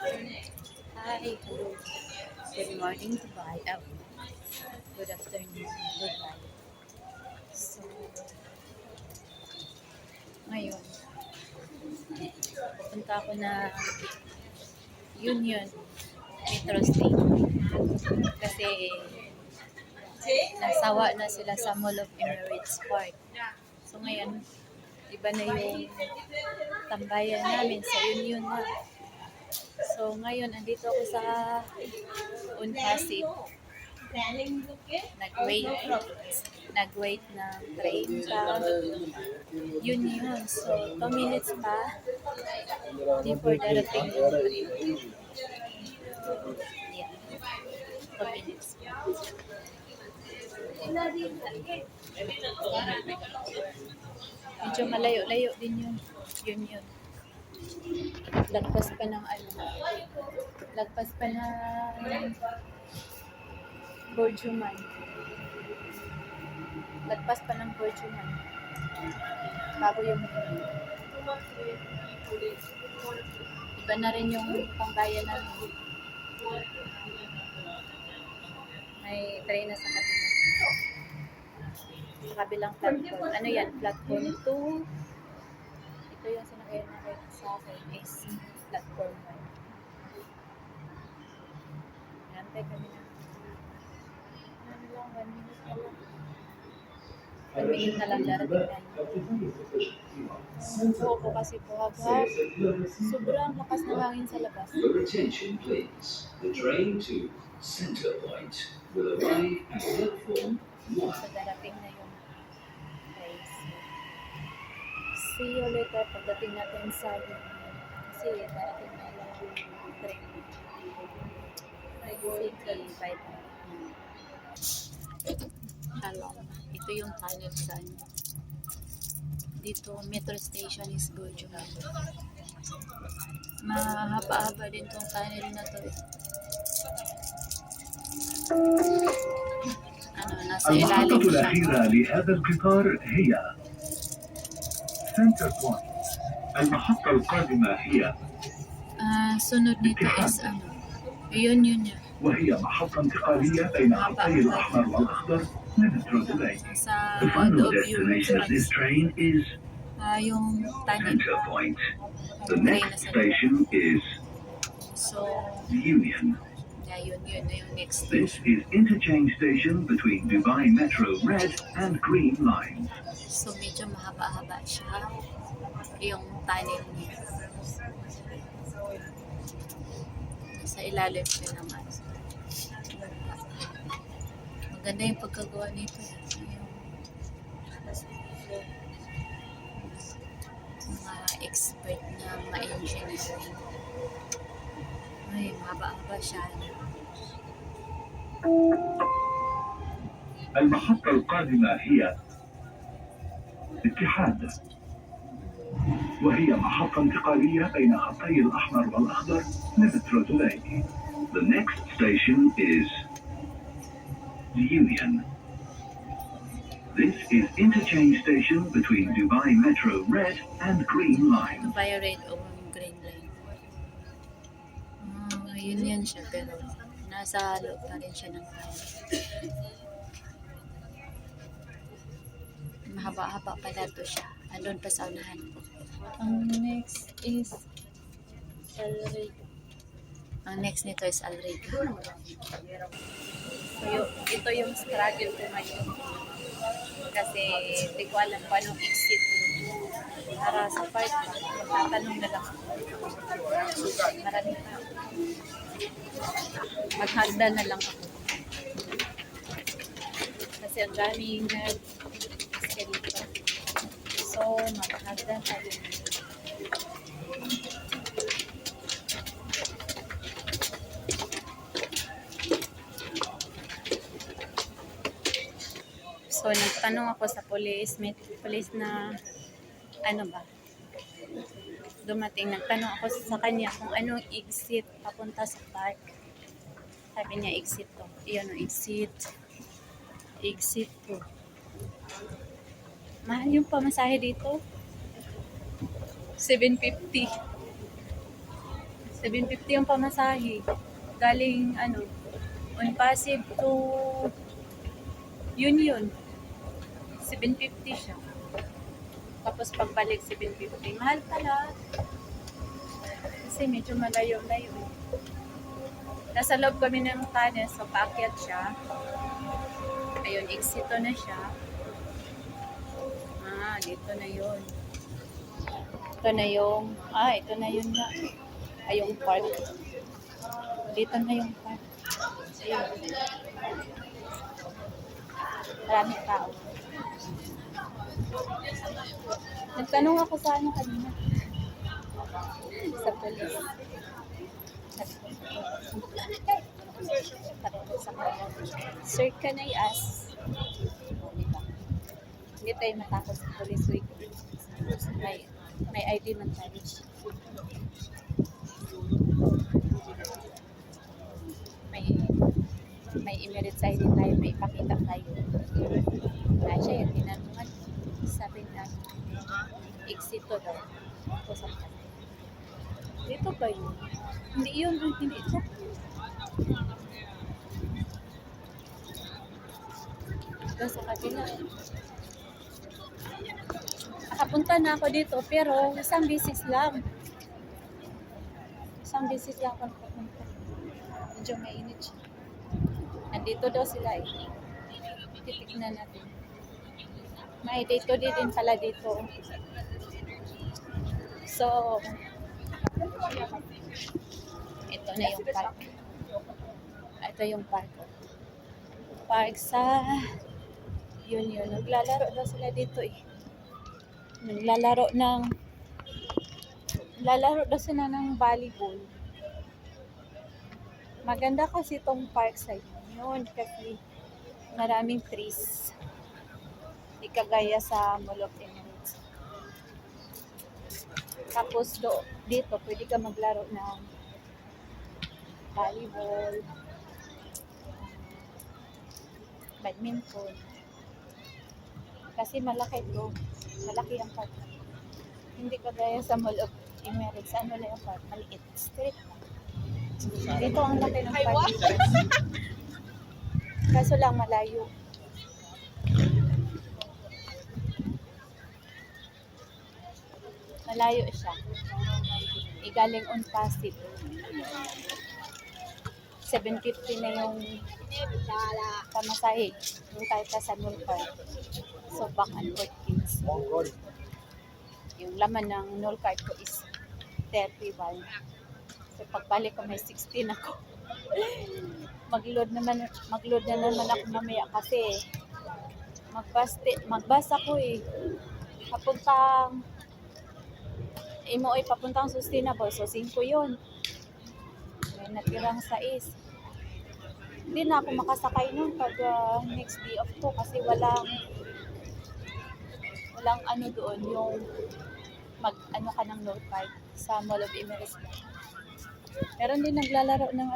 Hi, hello. Good morning, Dubai. Oh, good afternoon, Dubai. So, ngayon, pupunta ako na Union Metro Station kasi nasawa na sila sa Mall of Emirates Park. So, ngayon, iba na yung tambayan namin sa Union na. So, ngayon, andito ako sa Unpasig. Nag-wait. Nag-wait ng train sa Union. So, 2 minutes pa before darating yung train. Yeah, 2 minutes pa. Medyo malayo-layo din yung Union. Lagpas pa ng lagpas pa ng Borjuman. Lagpas pa ng Borjuman. Bago yung iba na rin yung pambayan namin. May train na sa kabila. Sa kabilang platform. Ano yan? Platform 2. Ito yung sinakyan natin sa akin is platform 1. Nantay kami na. Ano lang, 1 minute na lang. 1 minute na lang darating tayo. Oo po kasi buhag-hag. Sobrang lakas ng hangin sa labas. Your attention please. The train to Center Point will arrive at platform 1. So darating na yung train. See you later pagdating natin sa kasi darating na yung train. City by Hello. Ito yung tunnel sa dito, metro station is good. Mahaba-haba din tong tunnel na to. Nasa المحطة ilalim siya. الأخيرة لهذا القطار هي سنتر بوينت. المحطة القادمة هي Sunod dito is yun yun. وهي محطة انتقالية بين خطي الأحمر والأخضر لمترو دبي. Sa The point final of view destination of this train is yung tunnel. Center Point. The next station is So, Union. yun na yung next This station. is interchange station between Dubai Metro Red and Green lines. So, medyo mahaba-haba siya. Yung tunnel niya. Nasa ilalim siya naman. Maganda yung pagkagawa nito. Mga expert na mga engineering. Ay, mahaba-haba siya. المحطة القادمة هي اتحاد، وهي محطة انتقالية بين خطي الأحمر والأخضر لمترو دبي. The next station is Union. This is interchange station between Dubai Metro Red and Green lines. Dubai Red o Green Line. Yun yan siya, pero nasa loob pa rin siya ng tunnel. Mahaba-haba pala to siya. Andun pa sa unahan. Ang next is Alrigo. Ang next nito is Alrigo. So, ito yung struggle ko ngayon. Kasi hindi ko alam kung anong exit para sa part ba. Magtatanong na lang ako. Marami pa. Maghagda na lang ako. Kasi ang daming escalator. So, maghagda tayo. So, nagtanong ako sa police na ano ba? Dumating, nagtanong ako sa kanya kung anong exit papunta sa park. Sabi niya, exit to. Iyan o, exit. Exit to. Mahal yung pamasahe dito. 750. 750 yung pamasahe. Galing, on Pasig to Union. 750 siya. Tapos pagbalik, 750. Mahal pala. Kasi medyo malayo-layo. Nasa loob kami ng tunnel, so paakyat siya. Ayun, exito na siya. Dito na yun. Ito na yung, ito na yun na. Ay, yung park. Dito na yung park. Ayun. Maraming tao. Nagtanong ako sa kanina. Sa police. Sir, can I ask? Hindi tayo matakot sa police week. May ID man tayo. May Emirates ID tayo, may ipakita tayo. Kaya siya yung tinanungan. Sabi na, exito daw. Ako sa kanila. Dito ba yun? Hindi yun, hindi ito. Ito sa kabila. Nakapunta na ako dito, pero isang beses lang. Isang beses lang ako nakapunta. Medyo mainit siya. Nandito daw sila eh. Titignan natin. May dito din pala dito. So, ito na yung park. Ito yung park. Park sa Union. Naglalaro daw sila dito eh. Naglalaro daw sila ng volleyball. Maganda kasi itong park sa Union kasi maraming trees. Di kagaya sa Mall of Emirates. Tapos dito pwede ka maglaro ng volleyball, badminton. Kasi malaki ito. Malaki ang park. Hindi kagaya sa Mall of Emirates. Ano lang yung park? Maliit. Street. Dito ang laki ng park. Kaso lang malayo. Malayo siya. Igaling on Pasig. 750 na yung pamasahe. Yung tayo sa Mall Park. So, back and forth kids. Yung laman ng Null card ko is 31. So, pagbalik ko may 16 ako. Mag-load na naman ako mamaya kasi magbus ako eh. Papuntang papuntang sustainable. So, 5 yun. May natirang 6. Hindi na ako makasakay nun pag next day off ko kasi walang doon yung ka ng note card sa Mall of Emirates. Meron din naglalaro ng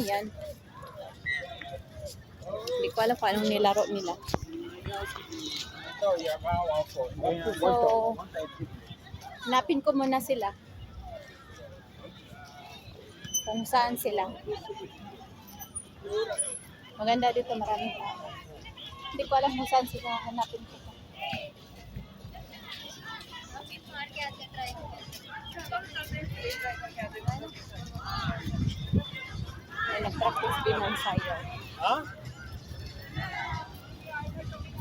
yan. Hindi ko alam kung anong nilaro nila. So, hanapin ko muna sila. Kung saan sila. Maganda dito, maraming tao. Hindi ko alam kung saan sila, hanapin ko pa. Ay, nag-practice din ng sayaw.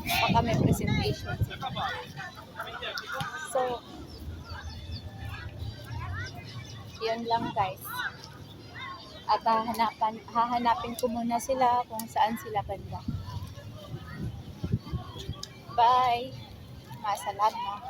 Baka may presentation sila. So, yun lang guys. At hahanapin ko muna sila kung saan sila banda. Bye! Masalamat.